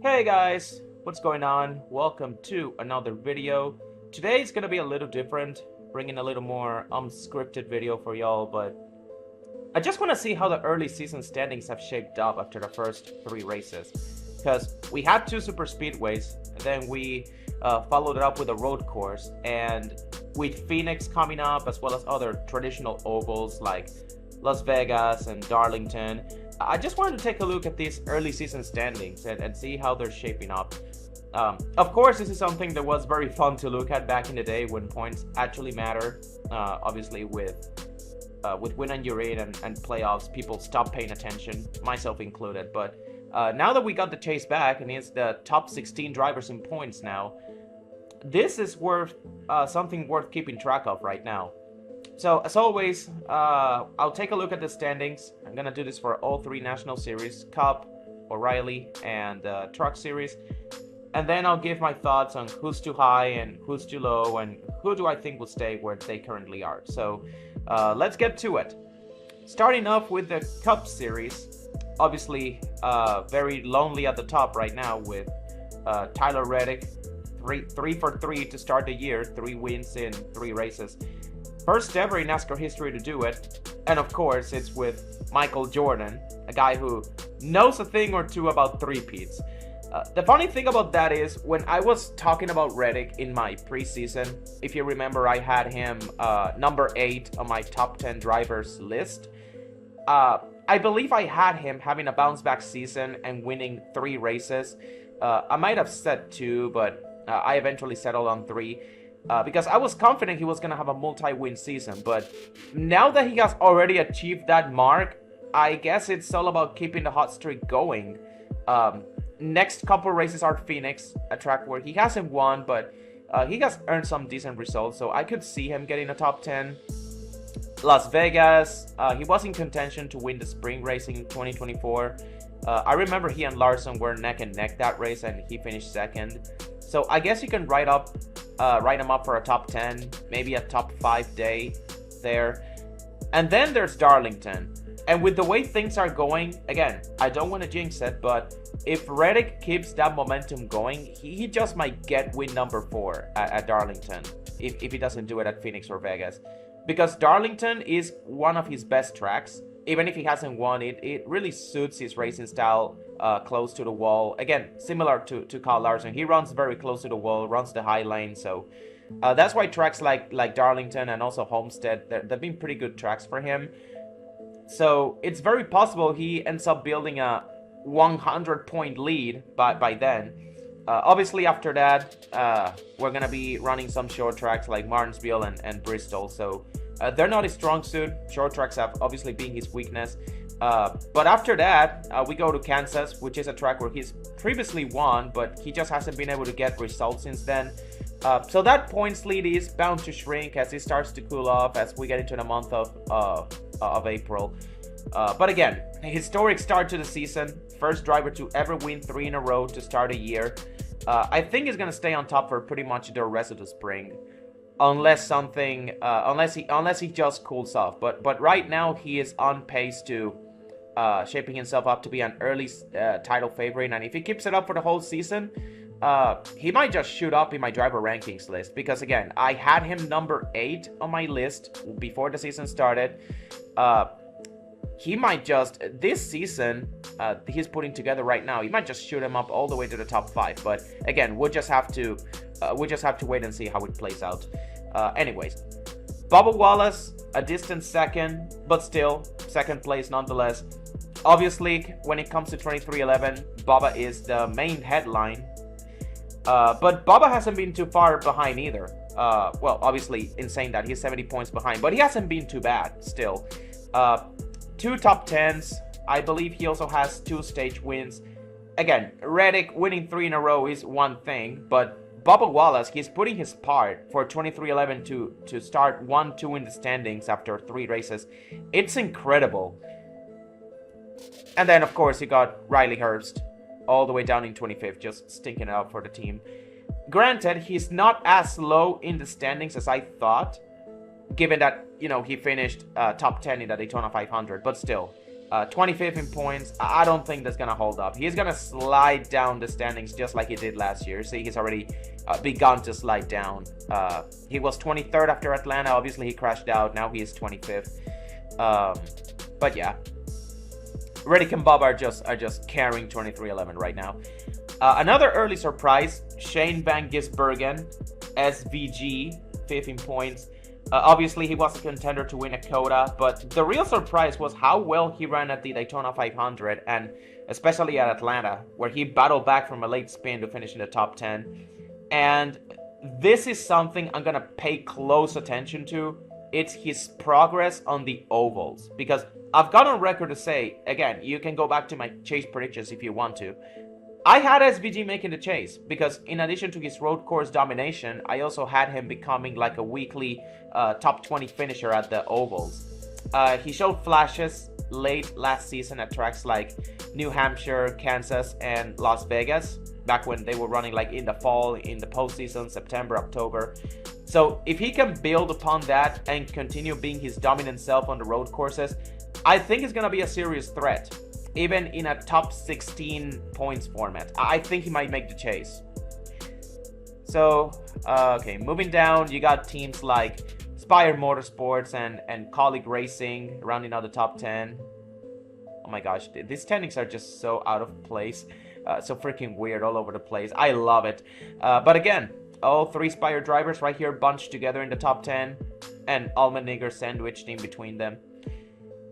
Hey guys, what's going on? Welcome to another video. Today is gonna be a little different, bringing a little more unscripted video for y'all, but I just want to see how the early season standings have shaped up after the first three races. Because we had two super speedways, and then we followed it up with a road course, and with Phoenix coming up, as well as other traditional ovals like Las Vegas and Darlington. I just wanted to take a look at these early season standings and see how they're shaping up. Of course, this is something that was very fun to look at back in the day when points actually matter. Obviously, with win and urine and playoffs, people stop paying attention, myself included. But now that we got the chase back and it's the top 16 drivers in points now, this is worth something worth keeping track of right now. So as always, I'll take a look at the standings. I'm gonna do this for all three National Series, Cup, O'Reilly, and Truck Series. And then I'll give my thoughts on who's too high and who's too low and who do I think will stay where they currently are. So let's get to it. Starting off with the Cup Series, obviously very lonely at the top right now with Tyler Reddick, three for three to start the year, 3 wins in 3 races. First ever in NASCAR history to do it, and of course it's with Michael Jordan, a guy who knows a thing or two about three-peats. The funny thing about that is, when I was talking about Reddick in my preseason, if you remember, I had him number 8 on my top 10 drivers list. I believe I had him having a bounce-back season and winning 3 races. I might have said 2, but I eventually settled on 3. Because I was confident he was going to have a multi-win season. But now that he has already achieved that mark, I guess it's all about keeping the hot streak going. Next couple races are Phoenix, a track where he hasn't won, but he has earned some decent results, so I could see him getting a top 10. Las Vegas, he was in contention to win the spring racing in 2024. I remember he and Larson were neck and neck that race, and he finished second. So I guess you can write him up for a top 10, maybe a top 5 day there. And then there's Darlington. And with the way things are going, again, I don't want to jinx it, but if Reddick keeps that momentum going, he just might get win number 4 at Darlington, if he doesn't do it at Phoenix or Vegas. Because Darlington is one of his best tracks. Even if he hasn't won it, it really suits his racing style, close to the wall. Again, similar to Kyle Larson. He runs very close to the wall, runs the high lane, so that's why tracks like Darlington and also Homestead, they've been pretty good tracks for him. So it's very possible he ends up building a 100-point lead by then. Obviously, after that, we're going to be running some short tracks like Martinsville and Bristol. So they're not his strong suit. Short tracks have obviously been his weakness. But after that, we go to Kansas, which is a track where he's previously won, but he just hasn't been able to get results since then. So that points lead is bound to shrink as it starts to cool off as we get into the month of April. But again, historic start to the season. First driver to ever win 3 in a row to start a year. I think he's gonna stay on top for pretty much the rest of the spring, unless he just cools off. But right now he is on pace to shaping himself up to be an early title favorite, and if he keeps it up for the whole season, he might just shoot up in my driver rankings list. Because again, I had him number 8 on my list before the season started. He might just, this season, he's putting together right now, he might just shoot him up all the way to the top 5. But again, we'll just have to wait and see how it plays out. Anyways, Bubba Wallace, a distant second, but still second place nonetheless. Obviously, when it comes to 2311, Bubba is the main headline. But Bubba hasn't been too far behind either. Well, obviously, in saying that, he's 70 points behind, but he hasn't been too bad still. 2 top 10s. I believe he also has 2 stage wins. Again, Reddick winning 3 in a row is one thing, but Bubba Wallace, he's putting his part for 2311 to start 1-2 in the standings after 3 races. It's incredible. And then, of course, he got Riley Herbst all the way down in 25th, just stinking it out for the team. Granted, he's not as low in the standings as I thought, given that, you know, he finished top 10 in the Daytona 500, but still, 25th in points. I don't think that's gonna hold up. He's gonna slide down the standings just like he did last year. See, he's already begun to slide down. He was 23rd after Atlanta. Obviously, he crashed out. Now he is 25th. But yeah, Reddick and Bob are just carrying 23-11 right now. Another early surprise: Shane Van Gisbergen, SVG, 5th in points. Obviously, he was a contender to win a Coda, but the real surprise was how well he ran at the Daytona 500, and especially at Atlanta, where he battled back from a late spin to finish in the top 10. And this is something I'm going to pay close attention to. It's his progress on the ovals, because I've got on record to say, again, you can go back to my chase predictions if you want to. I had SVG making the chase because in addition to his road course domination, I also had him becoming like a weekly top 20 finisher at the ovals. He showed flashes late last season at tracks like New Hampshire, Kansas, and Las Vegas, back when they were running like in the fall, in the postseason, September, October. So if he can build upon that and continue being his dominant self on the road courses, I think he's going to be a serious threat. Even in a top 16 points format, I think he might make the chase. So, okay, moving down, you got teams like Spire Motorsports and Colleague Racing rounding out the top 10. Oh my gosh, these standings are just so out of place. So freaking weird all over the place. I love it. But again, all three Spire drivers right here bunched together in the top 10. And Allmendinger sandwiched in between them.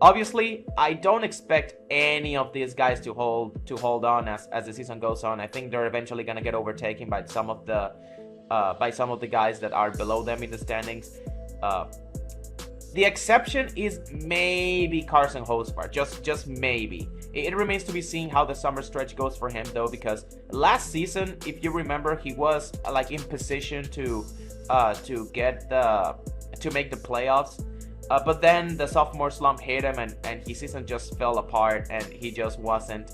Obviously, I don't expect any of these guys to hold on as the season goes on. I think they're eventually gonna get overtaken by some of the guys that are below them in the standings. The exception is maybe Carson Hocevar, just maybe. It remains to be seen how the summer stretch goes for him though, because last season, if you remember, he was like in position to make the playoffs. But then the sophomore slump hit him, and his season just fell apart, and he just wasn't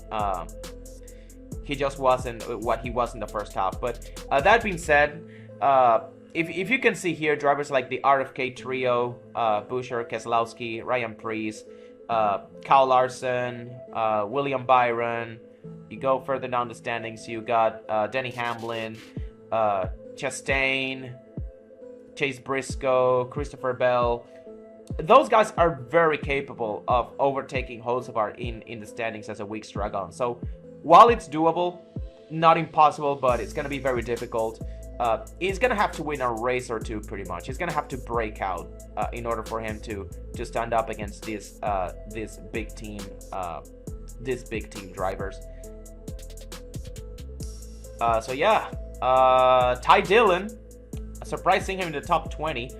what he was in the first half. But that being said, if you can see here, drivers like the RFK trio, Buescher, Keselowski, Ryan Preece, Kyle Larson, William Byron. You go further down the standings, you got Denny Hamlin, Chastain, Chase Briscoe, Christopher Bell. Those guys are very capable of overtaking Hocevar in the standings as the weeks drag on. So while it's doable, not impossible, but it's going to be very difficult. He's going to have to win a race or two pretty much. He's going to have to break out in order for him to stand up against this big team drivers. So yeah, Ty Dillon, surprising him in the top 20.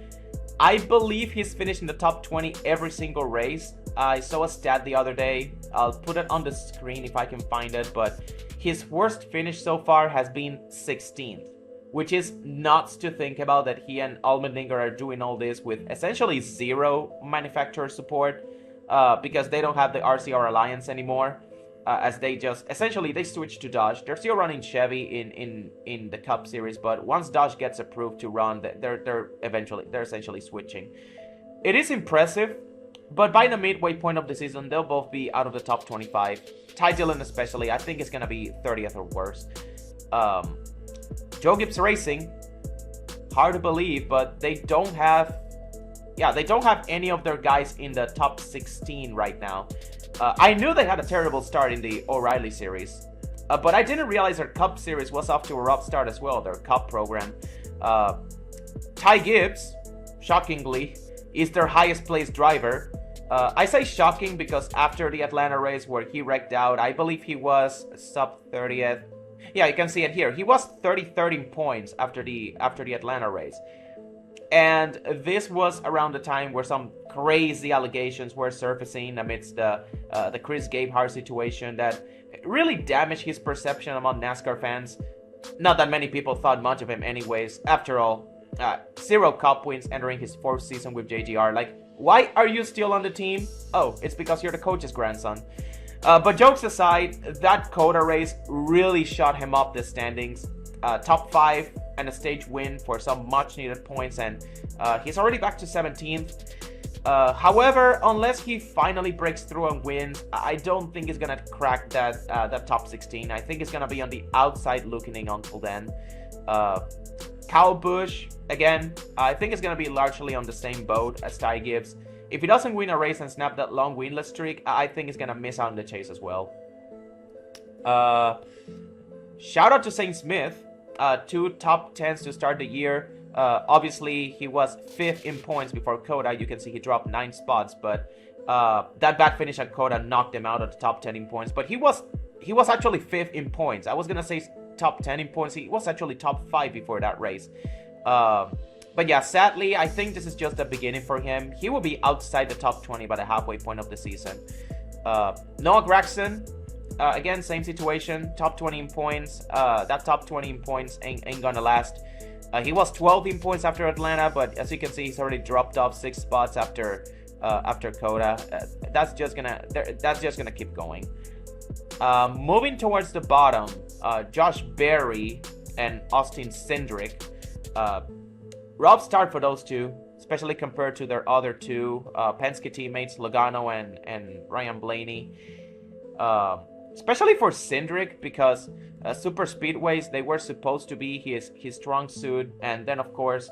I believe he's finished in the top 20 every single race. I saw a stat the other day. I'll put it on the screen if I can find it, but his worst finish so far has been 16th, which is nuts to think about, that he and Allmendinger are doing all this with essentially zero manufacturer support, because they don't have the RCR Alliance anymore, as they just essentially they switched to Dodge. They're still running Chevy in the Cup Series, but once Dodge gets approved to run, they're essentially switching. It is impressive, but by the midway point of the season, they'll both be out of the top 25. Ty Dillon especially, I think it's gonna be 30th or worse. Joe Gibbs Racing, hard to believe, but they don't have any of their guys in the top 16 right now. I knew they had a terrible start in the O'Reilly Series, but I didn't realize their Cup Series was off to a rough start as well, their Cup program. Ty Gibbs, shockingly, is their highest placed driver. I say shocking because after the Atlanta race where he wrecked out, I believe he was sub 30th. Yeah, you can see it here. He was 13 points after the Atlanta race. And this was around the time where some crazy allegations were surfacing amidst the Chris Gabehart situation that really damaged his perception among NASCAR fans. Not that many people thought much of him anyways. After all, 0 Cup wins entering his 4th season with JGR. Like, why are you still on the team? Oh, it's because you're the coach's grandson. But jokes aside, that Coda race really shot him up the standings. Top 5 and a stage win for some much needed points, and he's already back to 17th. However, unless he finally breaks through and wins, I don't think he's gonna crack that top 16. I think he's gonna be on the outside looking in until then. Kyle Busch, again, I think it's gonna be largely on the same boat as Ty Gibbs. If he doesn't win a race and snap that long winless streak, I think he's gonna miss out on the chase as well. Shout out to Saint Smith, 2 top 10s to start the year. Obviously, he was 5th in points before Coda. You can see he dropped 9 spots, but that bad finish at Coda knocked him out of the top 10 in points. But he was actually 5th in points. I was gonna say top 10 in points. He was actually top 5 before that race. But yeah, sadly, I think this is just the beginning for him. He will be outside the top 20 by the halfway point of the season. Noah Gragson, again, same situation. Top 20 in points. That top 20 in points ain't gonna last. He was 12th in points after Atlanta, but as you can see, he's already dropped off 6 spots after Coda. That's just gonna keep going. Moving towards the bottom, Josh Berry and Austin Cindric. Rough start for those two, especially compared to their other 2 Penske teammates, Logano and Ryan Blaney. Especially for Cindric, because super speedways, they were supposed to be his strong suit. And then, of course,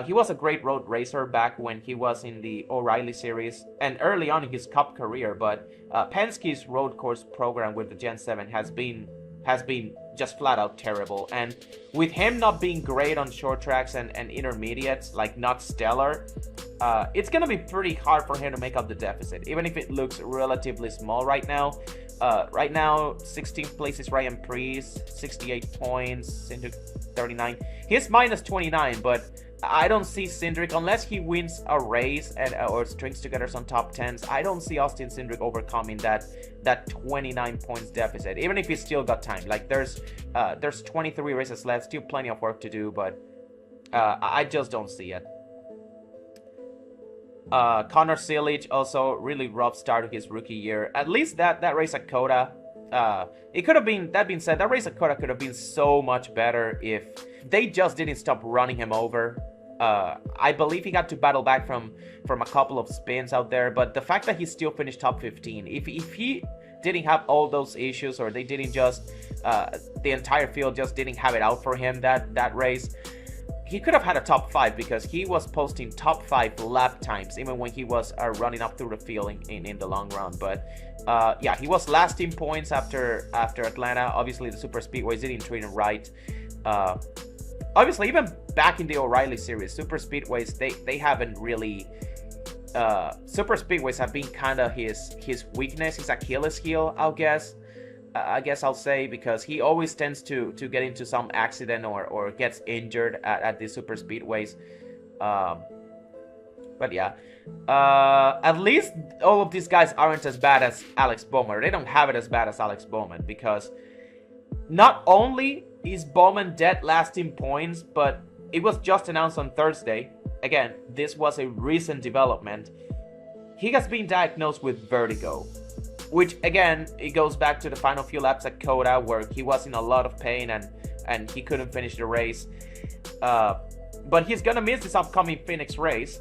he was a great road racer back when he was in the O'Reilly series and early on in his Cup career. But Penske's road course program with the Gen 7 has been just flat out terrible. And with him not being great on short tracks and intermediates, like not stellar, it's gonna be pretty hard for him to make up the deficit, even if it looks relatively small right now. Right now, 16th place is Ryan Preece, 68 points, Cindric 39. He's minus 29, but I don't see Cindric, unless he wins a race or strings together some top 10s, I don't see Austin Cindric overcoming that 29 points deficit, even if he's still got time. Like, there's 23 races left, still plenty of work to do, but I just don't see it. Connor Silich, also really rough start of his rookie year. At least that race at Coda, it could have been, that being said, that race at Coda could have been so much better if they just didn't stop running him over. I believe he got to battle back from a couple of spins out there, but the fact that he still finished top 15, if he didn't have all those issues, or they didn't just, the entire field just didn't have it out for him that race, he could have had a top 5, because he was posting top 5 lap times even when he was running up through the field in the long run. But yeah, he was last in points after Atlanta. Obviously, the super speedways didn't treat him right. Obviously, even back in the O'Reilly series, super speedways, they haven't really, super speedways have been kind of his weakness, his Achilles heel, I guess I'll say, because he always tends to get into some accident or gets injured at the super speedways. But yeah, at least all of these guys aren't as bad as Alex Bowman. They don't have it as bad as Alex Bowman, because not only is Bowman dead last in points, but it was just announced on Thursday. Again, this was a recent development. He has been diagnosed with vertigo, which again, it goes back to the final few laps at Coda, where he was in a lot of pain and he couldn't finish the race. But he's gonna miss this upcoming Phoenix race.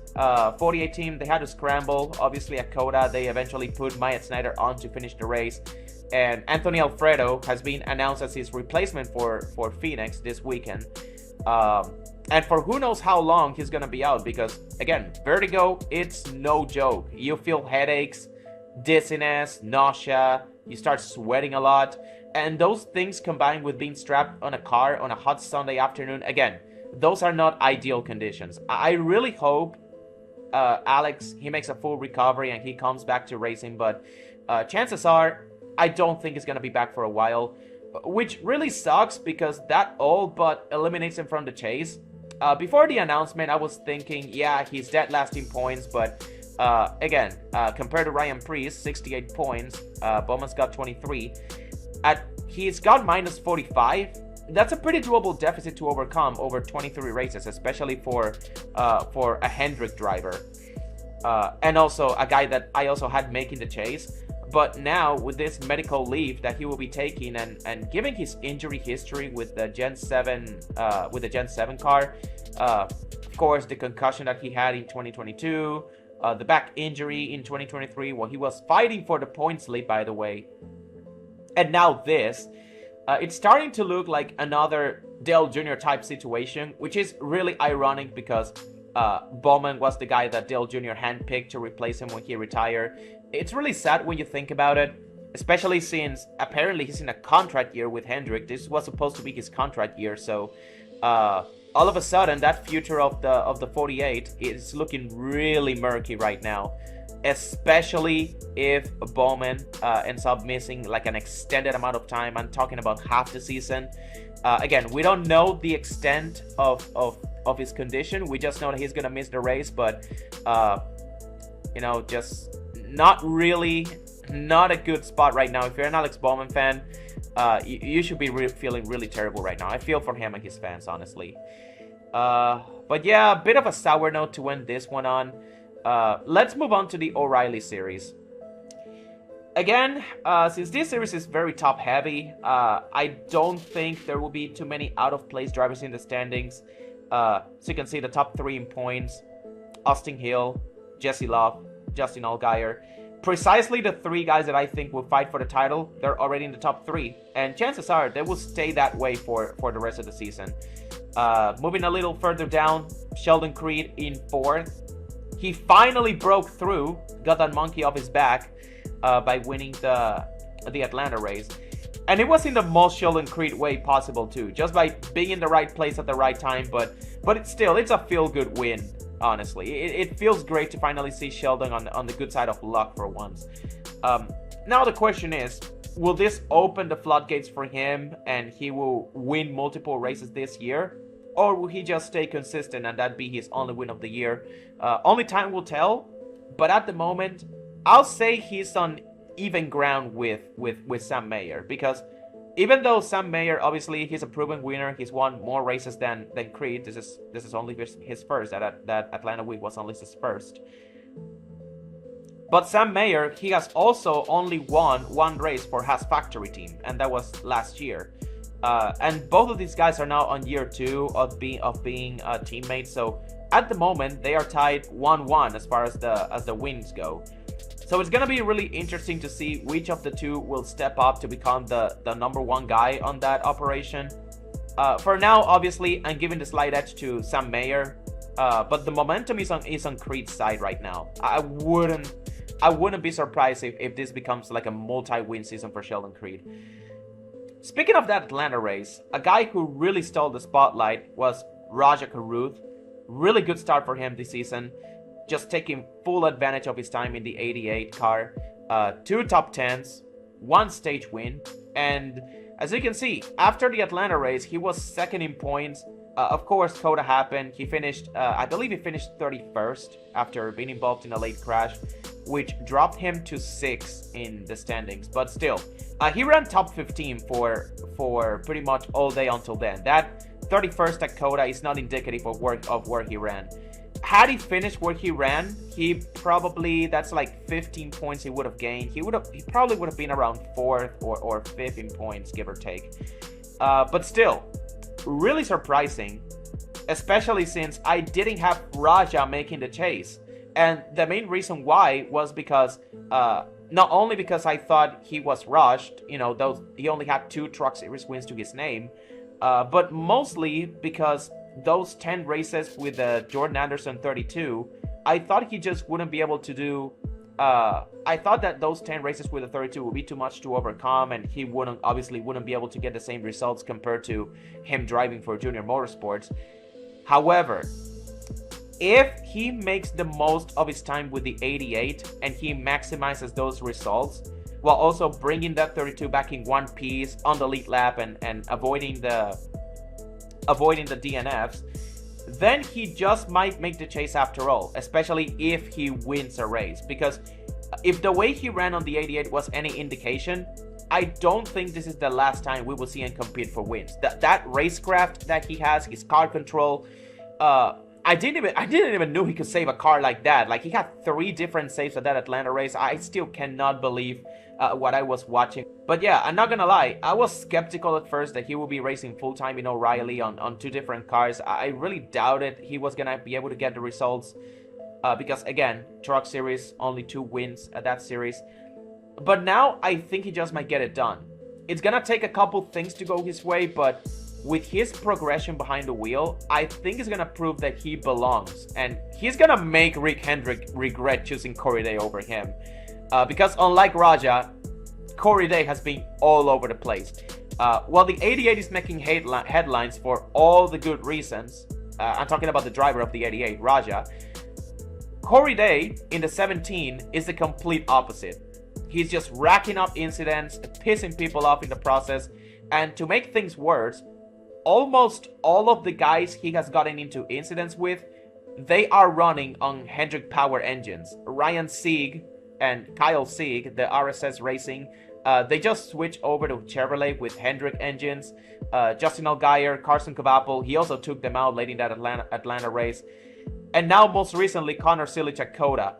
48 team, they had to scramble. Obviously at Coda, they eventually put Myatt Snyder on to finish the race. And Anthony Alfredo has been announced as his replacement for Phoenix this weekend. And for who knows how long he's gonna be out, because again, vertigo, it's no joke. You feel headaches, dizziness, nausea, you start sweating a lot, and those things combined with being strapped on a car on a hot Sunday afternoon, again, those are not ideal conditions. I really hope Alex, he makes a full recovery and he comes back to racing, but chances are I don't think he's gonna be back for a while, which really sucks, because that all but eliminates him from the chase. Before the announcement, I was thinking, yeah, he's dead last in points, but again, compared to Ryan Preece, 68 points, Bowman's got 23. He's got minus 45. That's a pretty doable deficit to overcome over 23 races, especially for a Hendrick driver, and also a guy that I also had making the chase. But now with this medical leave that he will be taking, and given his injury history with the Gen 7 car, of course the concussion that he had in 2022. the back injury in 2023 when he was fighting for the points lead, by the way. And now this. It's starting to look like another Dale Jr. type situation, which is really ironic because Bowman was the guy that Dale Jr. handpicked to replace him when he retired. It's really sad when you think about it, especially since apparently he's in a contract year with Hendrick. This was supposed to be his contract year, so all of a sudden that future of the 48 is looking really murky right now. Especially if Bowman ends up missing like an extended amount of time. I'm talking about half the season. Again, we don't know the extent of his condition. We just know that he's gonna miss the race, but you know, just not a good spot right now. If you're an Alex Bowman fan, you should be feeling really terrible right now. I feel for him and his fans, honestly. But yeah, a bit of a sour note to end this one on. Let's move on to the O'Reilly series. Again, since this series is very top heavy, I don't think there will be too many out of place drivers in the standings. So you can see the top 3 in points: Austin Hill, Jesse Love, Justin Allgaier. Precisely the 3 guys that I think will fight for the title. They're already in the top 3, and chances are they will stay that way for the rest of the season. Moving a little further down, Sheldon Creed in 4th. He finally broke through, got that monkey off his back by winning the Atlanta race. And it was in the most Sheldon Creed way possible too, just by being in the right place at the right time. But it's a feel-good win, honestly. It feels great to finally see Sheldon on the good side of luck for once. Now the question is, will this open the floodgates for him and he will win multiple races this year? Or will he just stay consistent and that be his only win of the year? Only time will tell. But at the moment, I'll say he's on even ground with Sam Mayer. Because even though Sam Mayer, obviously, he's a proven winner. He's won more races than Creed. This is only his first. That Atlanta week was only his first. But Sam Mayer, he has also only won 1 race for Haas factory team. And that was last year. And both of these guys are now on year 2 of being teammates. So at the moment they are tied 1-1 as far as the wins go. So it's gonna be really interesting to see which of the 2 will step up to become the number 1 guy on that operation. For now, obviously, I'm giving the slight edge to Sam Mayer, but the momentum is on Creed's side right now. I wouldn't be surprised if this becomes like a multi-win season for Sheldon Creed. Speaking of that Atlanta race, a guy who really stole the spotlight was Rajah Caruth. Really good start for him this season, just taking full advantage of his time in the 88 car. 2 top 10s, 1 stage win, and as you can see, after the Atlanta race, he was 2nd in points. Of course, COTA happened. He finished, I believe he finished 31st after being involved in a late crash, which dropped him to 6th in the standings. But still, he ran top 15 for pretty much all day until then. That 31st at COTA is not indicative of where he ran. Had he finished where he ran, he probably, that's like 15 points he would have gained. He probably would have been around 4th or 5th in points, give or take. But still, really surprising, especially since I didn't have Rajah making the chase. And the main reason why was because, not only because I thought he was rushed, you know, he only had 2 Truck Series wins to his name, but mostly because those 10 races with the Jordan Anderson 32, I thought he just wouldn't be able to do. I thought that those 10 races with the 32 would be too much to overcome, and he obviously wouldn't be able to get the same results compared to him driving for Junior Motorsports. However, if he makes the most of his time with the 88 and he maximizes those results while also bringing that 32 back in one piece on the lead lap and avoiding the DNFs, then he just might make the chase after all, especially if he wins a race. Because if the way he ran on the 88 was any indication, I don't think this is the last time we will see him compete for wins. That racecraft that he has, his car control, I didn't even know he could save a car like that. Like, he had 3 different saves at that Atlanta race. I still cannot believe what I was watching. But yeah, I'm not gonna lie, I was skeptical at first that he would be racing full-time in O'Reilly on 2 different cars. I really doubted he was gonna be able to get the results. because again, Truck Series, only 2 wins at that series. But now I think he just might get it done. It's gonna take a couple things to go his way, but with his progression behind the wheel, I think he's gonna prove that he belongs, and he's gonna make Rick Hendrick regret choosing Corey Day over him, because unlike Raja, Corey Day has been all over the place. While the 88 is making headlines for all the good reasons, I'm talking about the driver of the 88, Raja. Corey Day in the 17 is the complete opposite. He's just racking up incidents, pissing people off in the process, and to make things worse, almost all of the guys he has gotten into incidents with, they are running on Hendrick power engines. Ryan Sieg and Kyle Sieg, the RSS Racing, they just switched over to Chevrolet with Hendrick engines. Justin Allgaier, Carson Kvapil, he also took them out late in that Atlanta race. And now most recently, Connor Silich at Coda.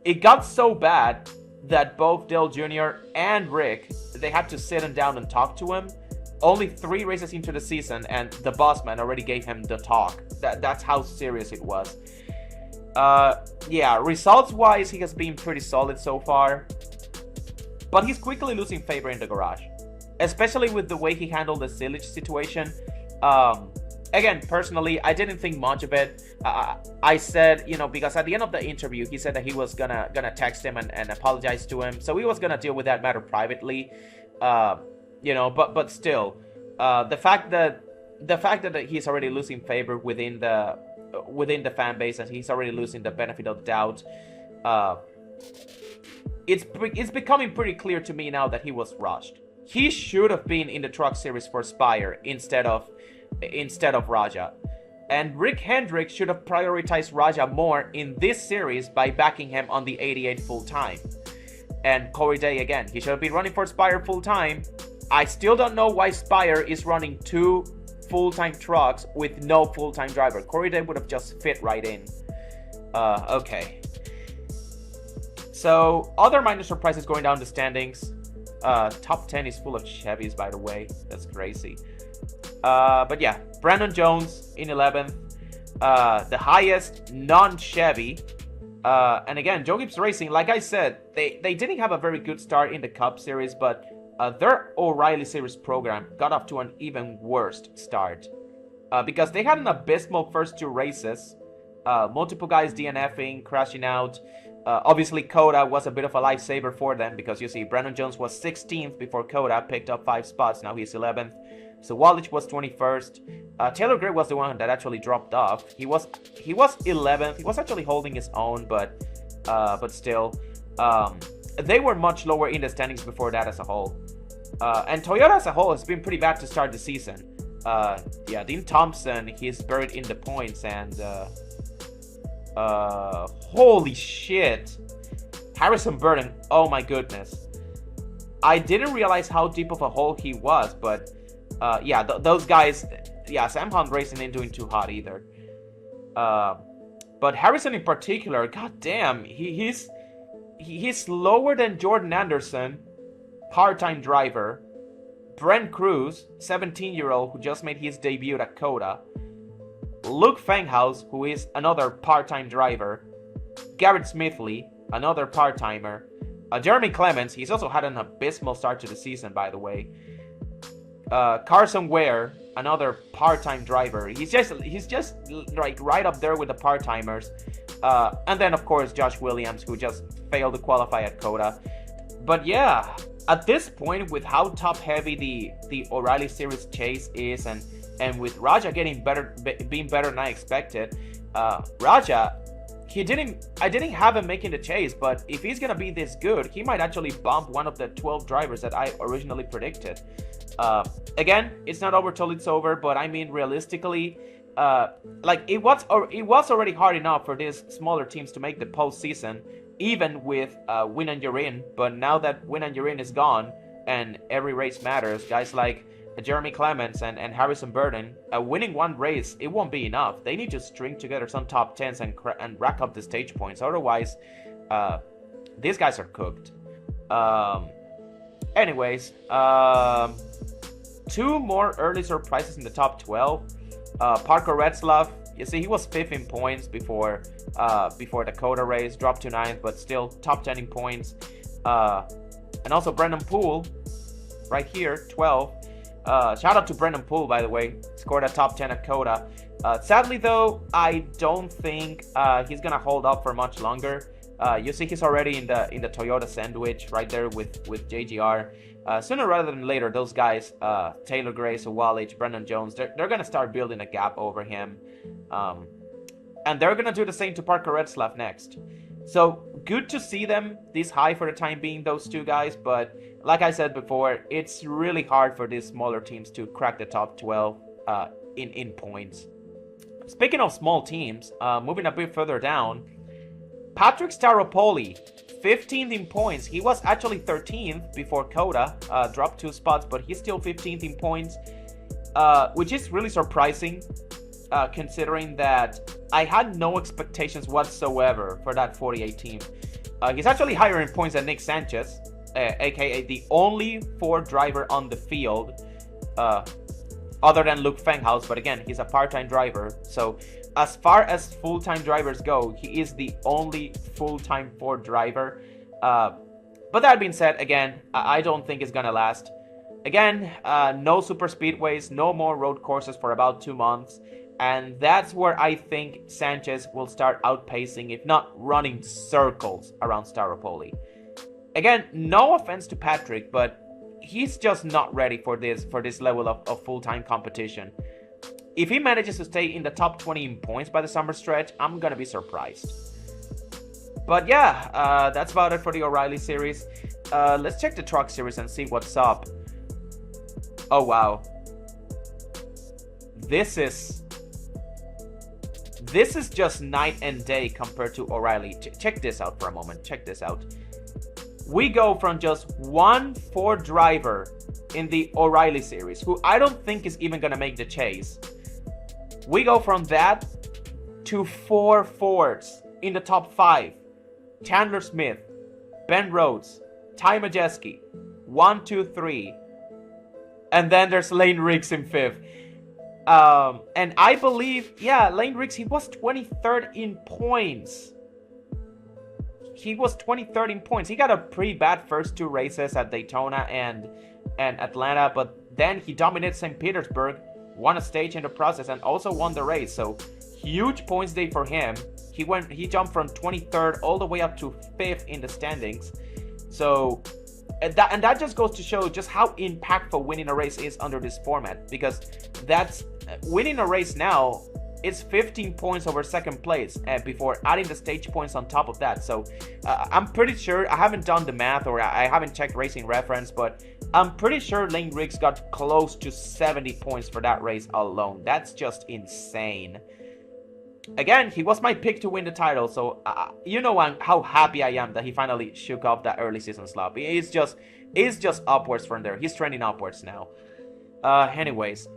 It got so bad that both Dale Jr. and Rick, they had to sit him down and talk to him. Only 3 races into the season, and the boss man already gave him the talk. That's how serious it was. Yeah, results-wise, he has been pretty solid so far. But he's quickly losing favor in the garage. Especially with the way he handled the Silich situation. Again, personally, I didn't think much of it. I said, you know, because at the end of the interview, he said that he was gonna text him and apologize to him. So he was gonna deal with that matter privately. You know, but still, the fact that he's already losing favor within the fan base, and he's already losing the benefit of the doubt, it's becoming pretty clear to me now that he was rushed. He should have been in the Truck Series for Spire instead of Raja, and Rick Hendrick should have prioritized Raja more in this series by backing him on the 88 full time. And Corey Day again, he should have been running for Spire full time. I still don't know why Spire is running 2 full-time trucks with no full-time driver. Corey Day would have just fit right in. Okay. So, other minor surprises going down the standings. Top 10 is full of Chevys, by the way. That's crazy. But yeah, Brandon Jones in 11th. The highest non-Chevy. And again, Joe Gibbs Racing, like I said, they didn't have a very good start in the Cup Series, but their O'Reilly Series program got off to an even worse start. Because they had an abysmal first 2 races. Multiple guys DNFing, crashing out. Obviously, Coda was a bit of a lifesaver for them, because you see, Brandon Jones was 16th before Coda picked up 5 spots. Now he's 11th. So Wallich was 21st. Taylor Gray was the one that actually dropped off. He was 11th. He was actually holding his own, but still, they were much lower in the standings before that as a whole. And Toyota as a whole has been pretty bad to start the season. Yeah, Dean Thompson, he's buried in the points, and holy shit, Harrison Burton, oh my goodness. I didn't realize how deep of a hole he was, but yeah, those guys, yeah, Sam Hunt Racing ain't doing too hot either. But Harrison in particular, goddamn, he's lower than Jordan Anderson, part-time driver, Brent Cruz, 17-year-old who just made his debut at Coda, Luke Fanghaus, who is another part-time driver, Garrett Smithley, another part-timer, Jeremy Clements, he's also had an abysmal start to the season, by the way, Carson Ware, another part-time driver. He's just like right up there with the part-timers. And then of course Josh Williams, who just failed to qualify at Coda. But yeah, at this point, with how top-heavy the O'Reilly Series chase is, and with Raja being better than I expected, Raja, I didn't have him making the chase, but if he's gonna be this good, he might actually bump one of the 12 drivers that I originally predicted. Again, it's not over till it's over, but I mean realistically, like it was already hard enough for these smaller teams to make the postseason, even with Win and You're In. But now that Win and You're In is gone and every race matters, guys like Jeremy Clements and Harrison Burton, winning one race, it won't be enough. They need to string together some top 10s and rack up the stage points. Otherwise, these guys are cooked. Anyways, 2 more early surprises in the top 12. Parker Retzlaff, You see, he was 5th in points before the Coda race, dropped to 9th, but still top 10 in points. And also Brendan Poole, right here, 12. Shout out to Brendan Poole, by the way, scored a top 10 at Coda. Sadly though, I don't think he's gonna hold up for much longer. You see, he's already in the Toyota sandwich right there with JGR. Sooner rather than later, those guys, Taylor Grace, Walich, Brendan Jones, they're gonna start building a gap over him, and they're gonna do the same to Parker Retzlaff next. So good to see them this high for the time being, those two guys. But like I said before, it's really hard for these smaller teams to crack the top 12 in points. Speaking of small teams, moving a bit further down, Patrick Staropoli, 15th in points. He was actually 13th before Coda, dropped 2 spots, but he's still 15th in points, which is really surprising, considering that I had no expectations whatsoever for that 48 team. He's actually higher in points than Nick Sanchez, aka the only Ford driver on the field, other than Luke Fenghaus, but again, he's a part-time driver. So as far as full-time drivers go, he is the only full-time Ford driver. But that being said, again, I don't think it's gonna last. Again, no super speedways, no more road courses for about 2 months. And that's where I think Sanchez will start outpacing, if not running circles around Staropoli. Again, no offense to Patrick, but he's just not ready for this level of full-time competition. If he manages to stay in the top 20 in points by the summer stretch, I'm gonna be surprised. But yeah, that's about it for the O'Reilly series. Let's check the truck series and see what's up. Oh wow, this is just night and day compared to O'Reilly. Check this out for a moment. Check this out. We go from just one Ford driver in the O'Reilly series, who I don't think is even gonna make the chase. We go from that to 4 Fords in the top 5. Chandler Smith, Ben Rhodes, Ty Majeski, 1, 2, 3. And then there's Lane Riggs in 5th. And I believe, yeah, Lane Riggs, he was 23rd in points. He was 23rd in points. He got a pretty bad first 2 races at Daytona and Atlanta, but then he dominated St. Petersburg, won a stage in the process, and also won the race. So huge points day for him. He jumped from 23rd all the way up to 5th in the standings. So and that just goes to show just how impactful winning a race is under this format, because that's winning a race now. It's 15 points over second place, before adding the stage points on top of that. So I'm pretty sure, I haven't done the math or I haven't checked Racing Reference, but I'm pretty sure Lane Riggs got close to 70 points for that race alone. That's just insane. Again, he was my pick to win the title, so you know how happy I am that he finally shook off that early season slump. It's just upwards from there. He's trending upwards now. Anyways,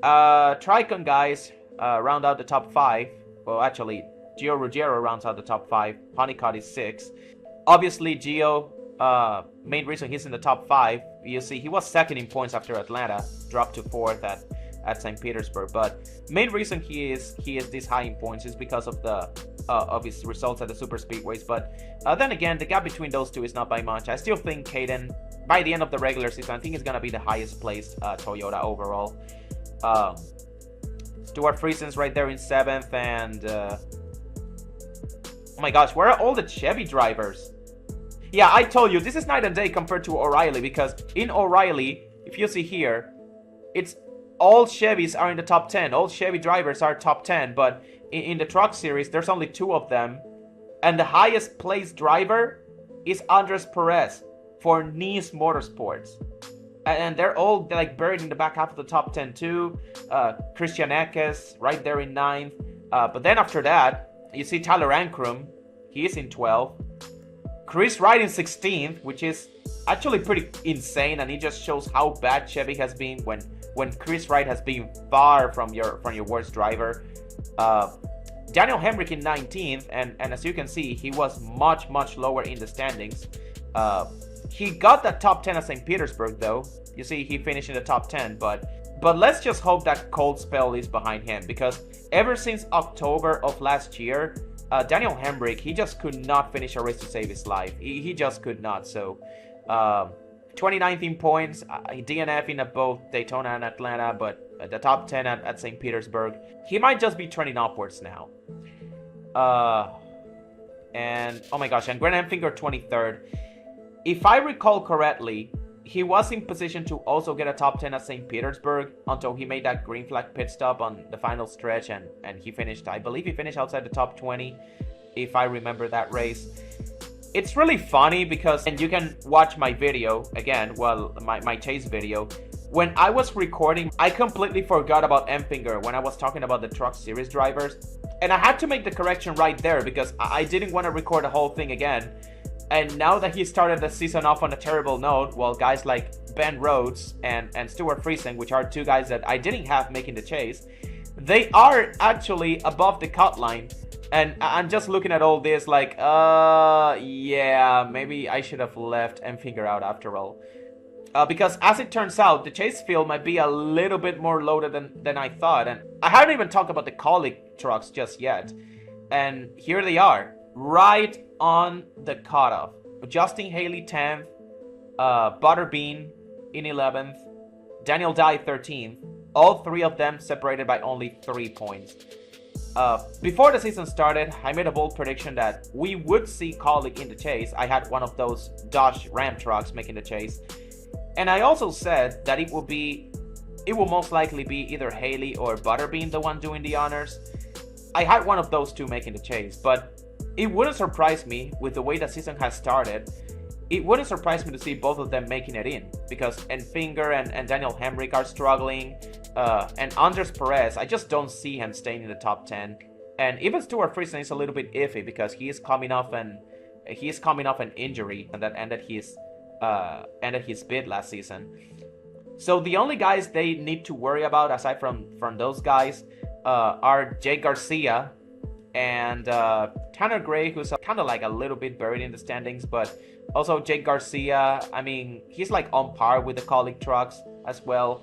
Tricon guys round out the top 5. Well, actually, Gio Ruggiero rounds out the top 5. Honeycutt is 6. Obviously, Gio, main reason he's in the top 5. You see, he was 2nd in points after Atlanta, dropped to 4th at St. Petersburg. But main reason he is this high in points is because of his results at the super speedways. But then again, the gap between those two is not by much. I still think Caden, by the end of the regular season, I think he's gonna be the highest placed Toyota overall. Stuart Friesen's right there in 7th, and oh my gosh, where are all the Chevy drivers? Yeah, I told you, this is night and day compared to O'Reilly, because in O'Reilly, if you see here, it's all Chevys are in the top 10. All Chevy drivers are top 10, but in the truck series, there's only 2 of them. And the highest placed driver is Andres Perez for Nice Motorsports. And they're all like buried in the back half of the top 10 too. Christian Eckes right there in 9th. But then after that, you see Tyler Ankrum. He is in 12th. Chris Wright in 16th, which is actually pretty insane, and it just shows how bad Chevy has been when Chris Wright has been far from your worst driver. Daniel Hemrick in 19th, and as you can see, he was much lower in the standings. He got that top 10 at St. Petersburg though. You see, he finished in the top 10, but But let's just hope that cold spell is behind him, because ever since October of last year, Daniel Hemrick, he just could not finish a race to save his life. He just could not. So 2019 points, DNF in both Daytona and Atlanta, but the top 10 at St. Petersburg. He might just be trending upwards now. And oh my gosh, and Grant Enfinger 23rd. If I recall correctly, he was in position to also get a top 10 at St. Petersburg until he made that green flag pit stop on the final stretch, and he finished, I believe he finished outside the top 20, if I remember that race. It's really funny because, and you can watch my video again, well, my chase video. When I was recording, I completely forgot about Enfinger when I was talking about the Truck Series drivers. And I had to make the correction right there because I didn't want to record the whole thing again. And now that he started the season off on a terrible note, well, guys like Ben Rhodes and Stuart Friesen, which are two guys that I didn't have making the chase, they are actually above the cut line. And I'm just looking at all this like, yeah, maybe I should have left Enfinger out after all. Because as it turns out, the chase field might be a little bit more loaded than I thought. And I haven't even talked about the Kaulig trucks just yet. And here they are, right on the cutoff. Justin Haley 10th, Butterbean in 11th, Daniel Dye 13th. All three of them separated by only 3 points. Before the season started, I made a bold prediction that we would see Kaulig in the chase. I had one of those Dodge Ram trucks making the chase. And I also said that it will most likely be either Haley or Butterbean the one doing the honors. I had one of those two making the chase, but it wouldn't surprise me with the way the season has started. It wouldn't surprise me to see both of them making it in, because Enfinger and Daniel Hemrick are struggling, and Andres Perez, I just don't see him staying in the top 10. And even Stuart Friesen is a little bit iffy because he is coming off an injury and that ended his bid last season. So the only guys they need to worry about aside from those guys are Jake Garcia and Tanner Gray, who's kind of like a little bit buried in the standings, but also Jake Garcia, I mean, he's like on par with the Kaulig trucks as well.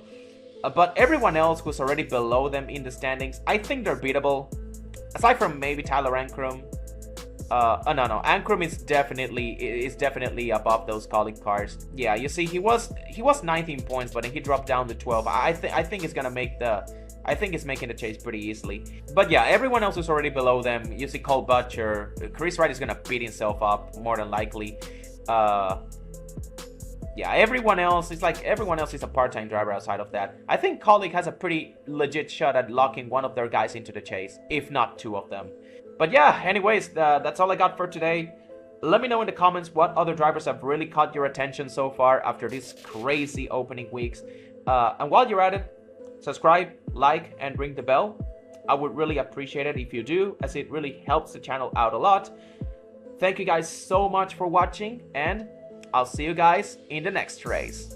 But everyone else who's already below them in the standings, I think they're beatable. Aside from maybe Tyler Ankrum. No, Ankrum is definitely above those Kaulig cars. Yeah, you see, he was 19 points, but then he dropped down to 12. I think it's gonna make it's making the chase pretty easily. But yeah, everyone else is already below them. You see Cole Butcher, Chris Wright is gonna beat himself up more than likely. Yeah, everyone else is a part-time driver outside of that. I think Kaulig has a pretty legit shot at locking one of their guys into the chase, if not two of them. But yeah, anyways, that's all I got for today. Let me know in the comments what other drivers have really caught your attention so far after these crazy opening weeks. And while you're at it, subscribe, like, and ring the bell. I would really appreciate it if you do, as it really helps the channel out a lot. Thank you guys so much for watching, and I'll see you guys in the next race.